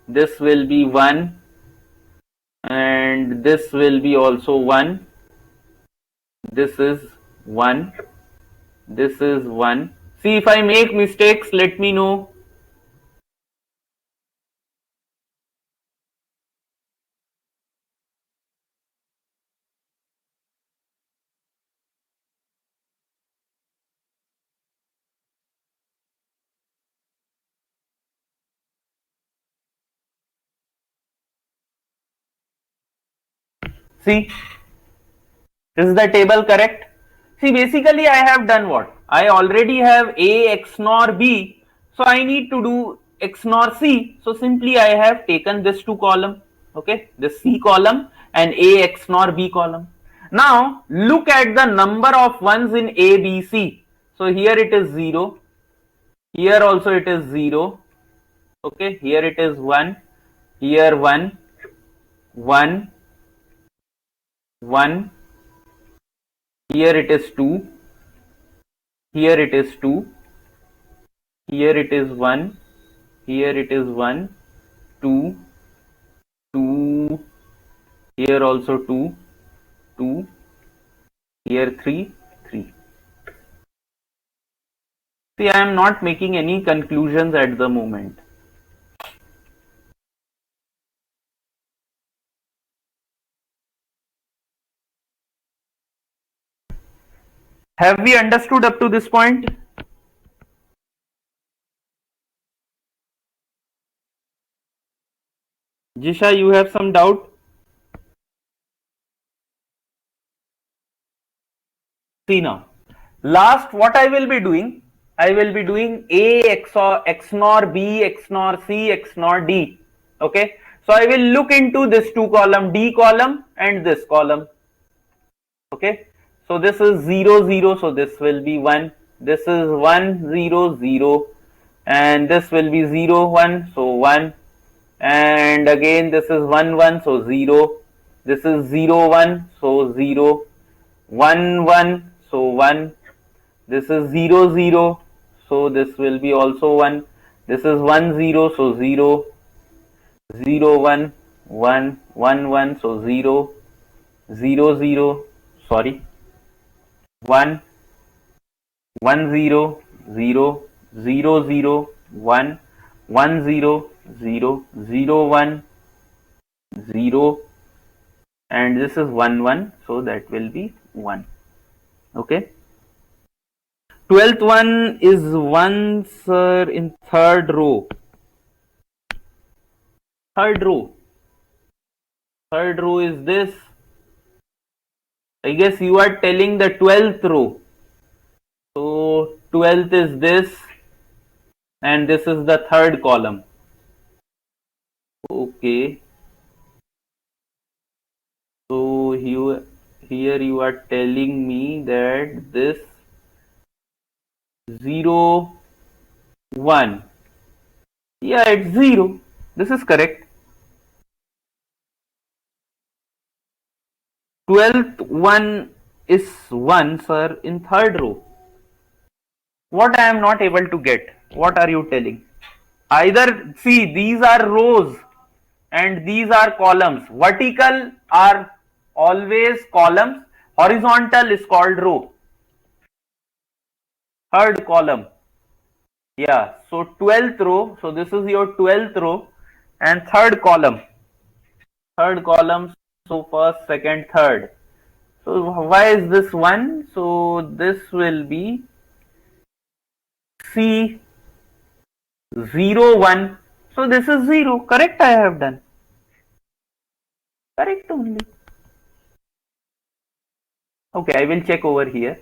This will be 1. And this will be also 1. This is 1. This is 1. See, if I make mistakes, let me know. See, is the table correct? See, basically I have done what? I already have A X nor B. So I need to do X nor C. So simply I have taken this two column. Okay, this C column and A X nor B column. Now look at the number of ones in A, B, C. So here it is 0. Here also it is 0. Okay, here it is 1. Here 1. 1. 1. Here it is 2. Here it is 2. Here it is 1. Here it is 1. 2. 2. Here also 2. 2. Here 3. 3. See, I am not making any conclusions at the moment. Have we understood up to this point? Jisha, you have some doubt? See now. Last, what I will be doing? I will be doing A XOR X nor B, X nor C, X nor D. Okay. So I will look into this two column, D column and this column. Okay. So this is 0, 0. So this will be 1. This is 1, 0, 0. And this will be 0, 1. So 1. And again this is 1, 1. So 0. This is 0, 1. So 0. 1, 1. So 1. This is 0, 0. So this will be also 1. This is 1, 0. So 0. 0 1 1 1 1, so 0 0 0, sorry, 1 1 0 0 0 0 1 1 0 0 0 1 0, and this is 1 1, so that will be 1. Okay, 12th one is 1, sir, in third row. Third row is this. I guess you are telling the 12th row. So 12th is this, and this is the third column. Okay. So here you are telling me that this 0 1. Yeah, it's 0. This is correct. 12th one is 1, sir, in third row. What I am not able to get? What are you telling? Either, see, these are rows and these are columns. Vertical are always columns. Horizontal is called row. Third column. Yeah, so 12th row. So this is your 12th row and third column. Third column. So first, second, third. So why is this 1? So this will be C 0 1. So this is 0. Correct, I have done. Correct only. Okay, I will check over here.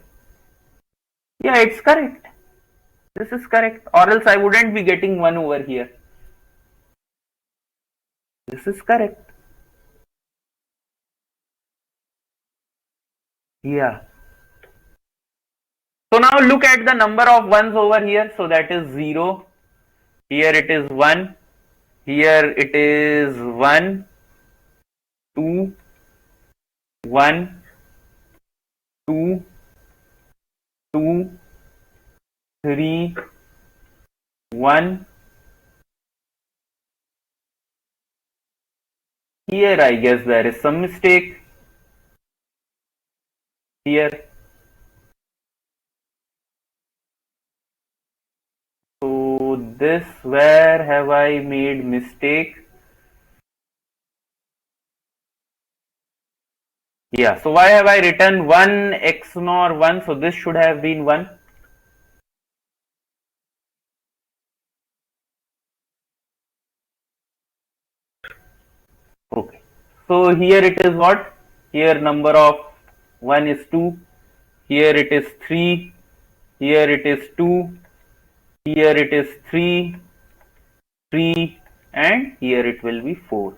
Yeah, it's correct. This is correct, or else I wouldn't be getting 1 over here. This is correct. Yeah. So now look at the number of ones over here. So that is 0. Here it is 1. Here it is 1, 2, 1, 2, 2, 3, 1. Here I guess there is some mistake. Here. So this, where have I made mistake? Yeah, so why have I written 1 XNOR 1? So this should have been 1. Okay. So here it is what? Here number of 1 is 2. Here it is 3. Here it is 2. Here it is 3. 3. And here it will be 4.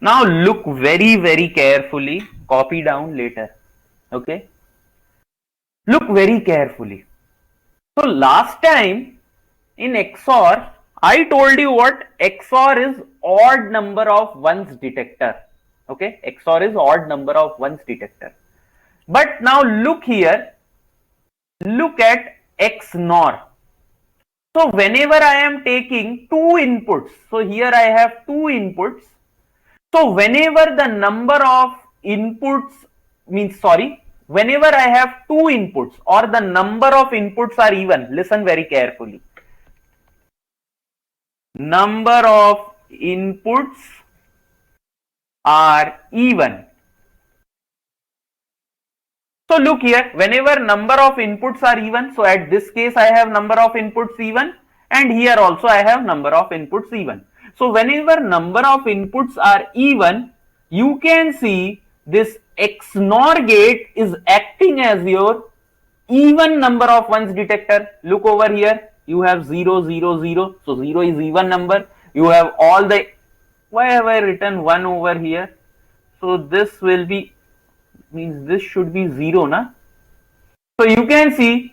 Now look very carefully. Copy down later. Okay. Look very carefully. So last time in XOR, I told you what? XOR is odd number of ones detector. Okay, XOR is odd number of ones detector. But now look here, look at XNOR. So whenever I am taking two inputs, so here I have two inputs. So whenever the number of inputs whenever I have two inputs or the number of inputs are even, listen very carefully. Number of inputs are even. So look here, whenever number of inputs are even, so at this case I have number of inputs even, and here also I have number of inputs even. So whenever number of inputs are even, you can see this XNOR gate is acting as your even number of ones detector. Look over here, you have 0 0 0, so 0 is even number. You have all the, why have I written 1 over here? So this will be, means this should be 0 na. So you can see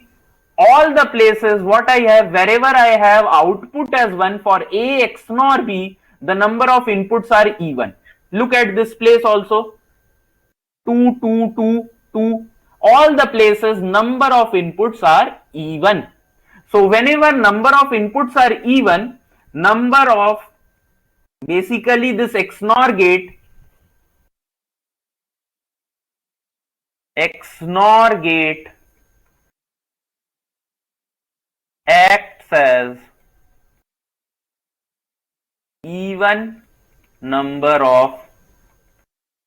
all the places what I have, wherever I have output as 1 for A XNOR B, the number of inputs are even. Look at this place also, 2 2 2 2, all the places number of inputs are even. So whenever number of inputs are even, number of basically this XNOR gate acts as even number of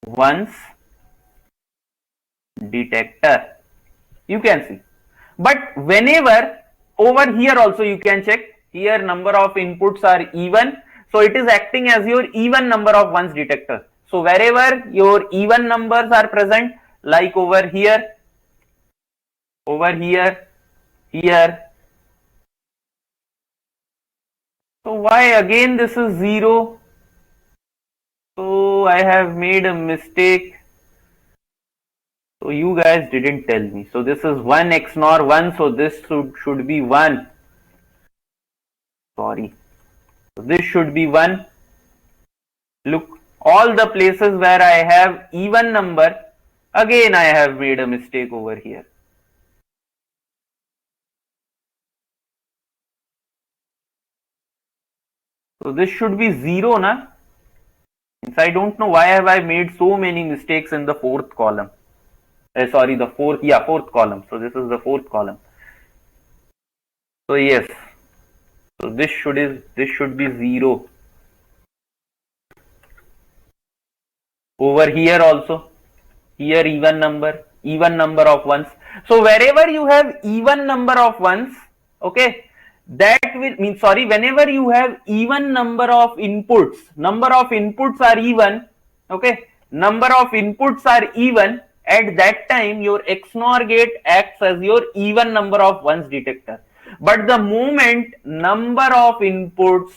ones detector. You can see. But whenever over here also you can check, here number of inputs are even, so it is acting as your even number of ones detector. So wherever your even numbers are present, like over here, here. So why again this is 0? So I have made a mistake. So you guys didn't tell me. So this is 1 XNOR 1. So this should be 1. Sorry. So this should be 1. Look, all the places where I have even number, again I have made a mistake over here. So this should be 0, na? Since I don't know why have I made so many mistakes in the fourth column. Sorry, the fourth column. So this is the fourth column. So yes. So this should be 0. Over here also. Here even number of ones. So wherever you have even number of ones, okay, that will mean, sorry, whenever you have even number of inputs are even, okay, number of inputs are even, at that time your XNOR gate acts as your even number of ones detector. But the moment number of inputs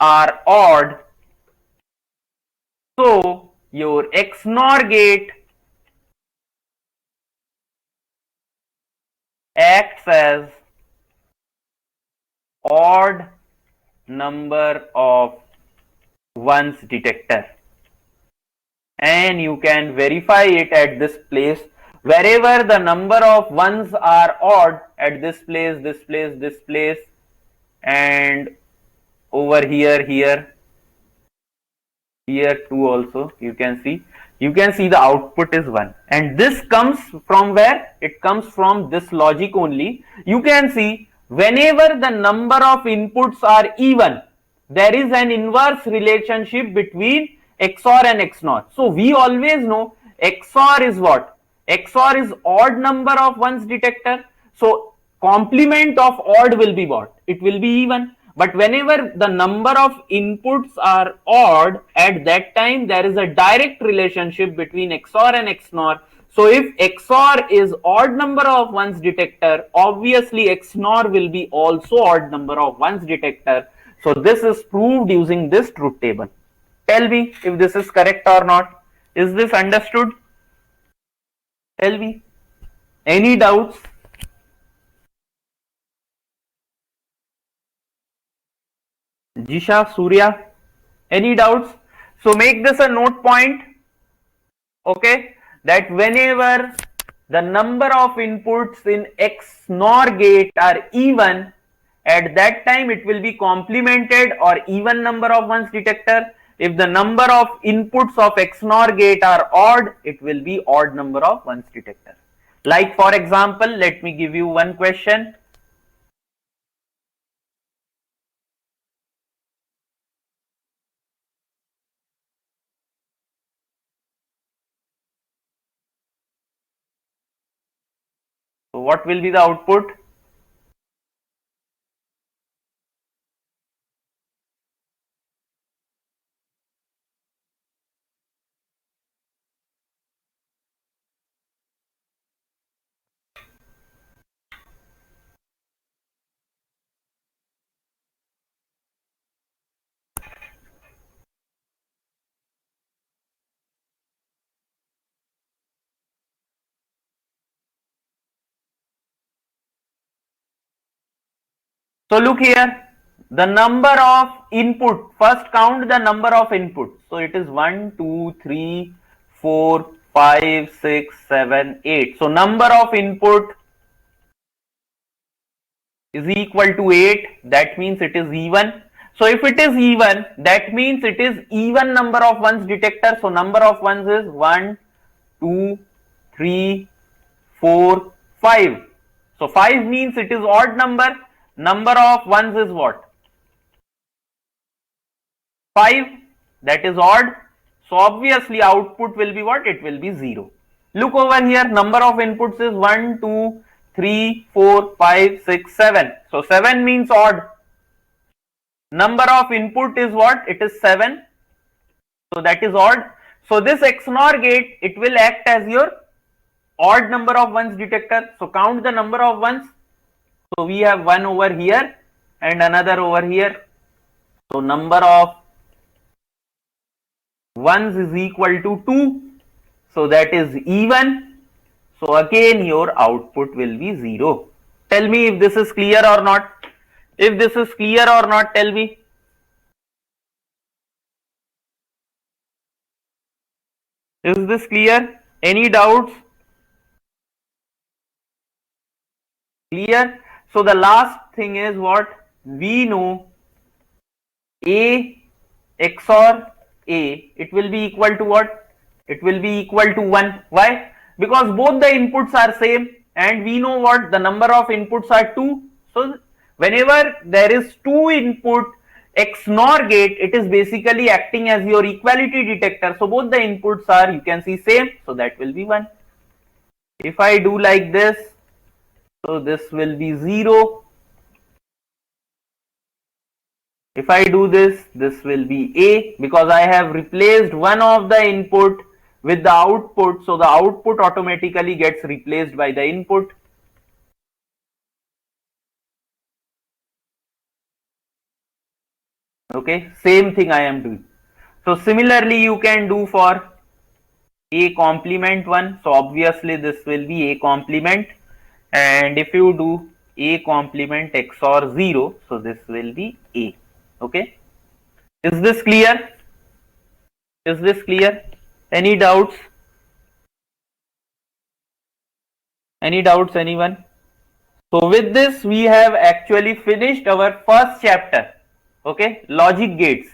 are odd, so your XNOR gate acts as odd number of ones detector, and you can verify it at this place. Wherever the number of ones are odd, at this place, and over here too also, you can see the output is 1, and this comes from where? It comes from this logic only. You can see whenever the number of inputs are even, there is an inverse relationship between XOR and XNOR. So we always know XOR is what? XOR is odd number of ones detector. So complement of odd will be what? It will be even. But whenever the number of inputs are odd, at that time there is a direct relationship between XOR and XNOR. So if XOR is odd number of ones detector, obviously XNOR will be also odd number of ones detector. So this is proved using this truth table. Tell me if this is correct or not. Is this understood? Tell me. Any doubts? Jisha, Surya, any doubts? So make this a note point, okay, that whenever the number of inputs in XNOR gate are even, at that time it will be complemented or even number of ones detector. If the number of inputs of XNOR gate are odd, it will be odd number of ones detector. Like for example, let me give you one question. So what will be the output? So look here, the number of input, first count the number of input. So it is 1, 2, 3, 4, 5, 6, 7, 8. So number of input is equal to 8, that means it is even. So if it is even, that means it is even number of ones detector. So number of ones is 1, 2, 3, 4, 5. So 5 means it is odd number. Number of ones is what? 5. That is odd. So obviously output will be what? It will be 0. Look over here. Number of inputs is 1, 2, 3, 4, 5, 6, 7. So 7 means odd. Number of input is what? It is 7. So that is odd. So this XNOR gate, it will act as your odd number of ones detector. So count the number of ones. So we have one over here and another over here. So number of ones is equal to 2. So that is even. So again your output will be 0. Tell me if this is clear or not. If this is clear or not, tell me. Is this clear? Any doubts? Clear? So the last thing is what? We know A XOR A, it will be equal to what? It will be equal to 1. Why? Because both the inputs are same and we know what? The number of inputs are 2. So whenever there is 2 input XNOR gate, it is basically acting as your equality detector. So both the inputs are, you can see, same. So that will be 1. If I do like this, so this will be 0. If I do this, this will be A, because I have replaced one of the input with the output. So the output automatically gets replaced by the input. Okay, same thing I am doing. So similarly you can do for A complement 1. So obviously this will be A complement, and if you do A complement XOR 0, so this will be A. Okay, is this clear? Is this clear? Any doubts? Any doubts, anyone? So with this we have actually finished our first chapter. Okay, logic gates.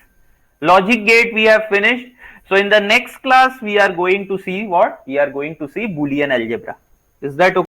Logic gate we have finished. So in the next class we are going to see what? We are going to see Boolean algebra. Is that okay?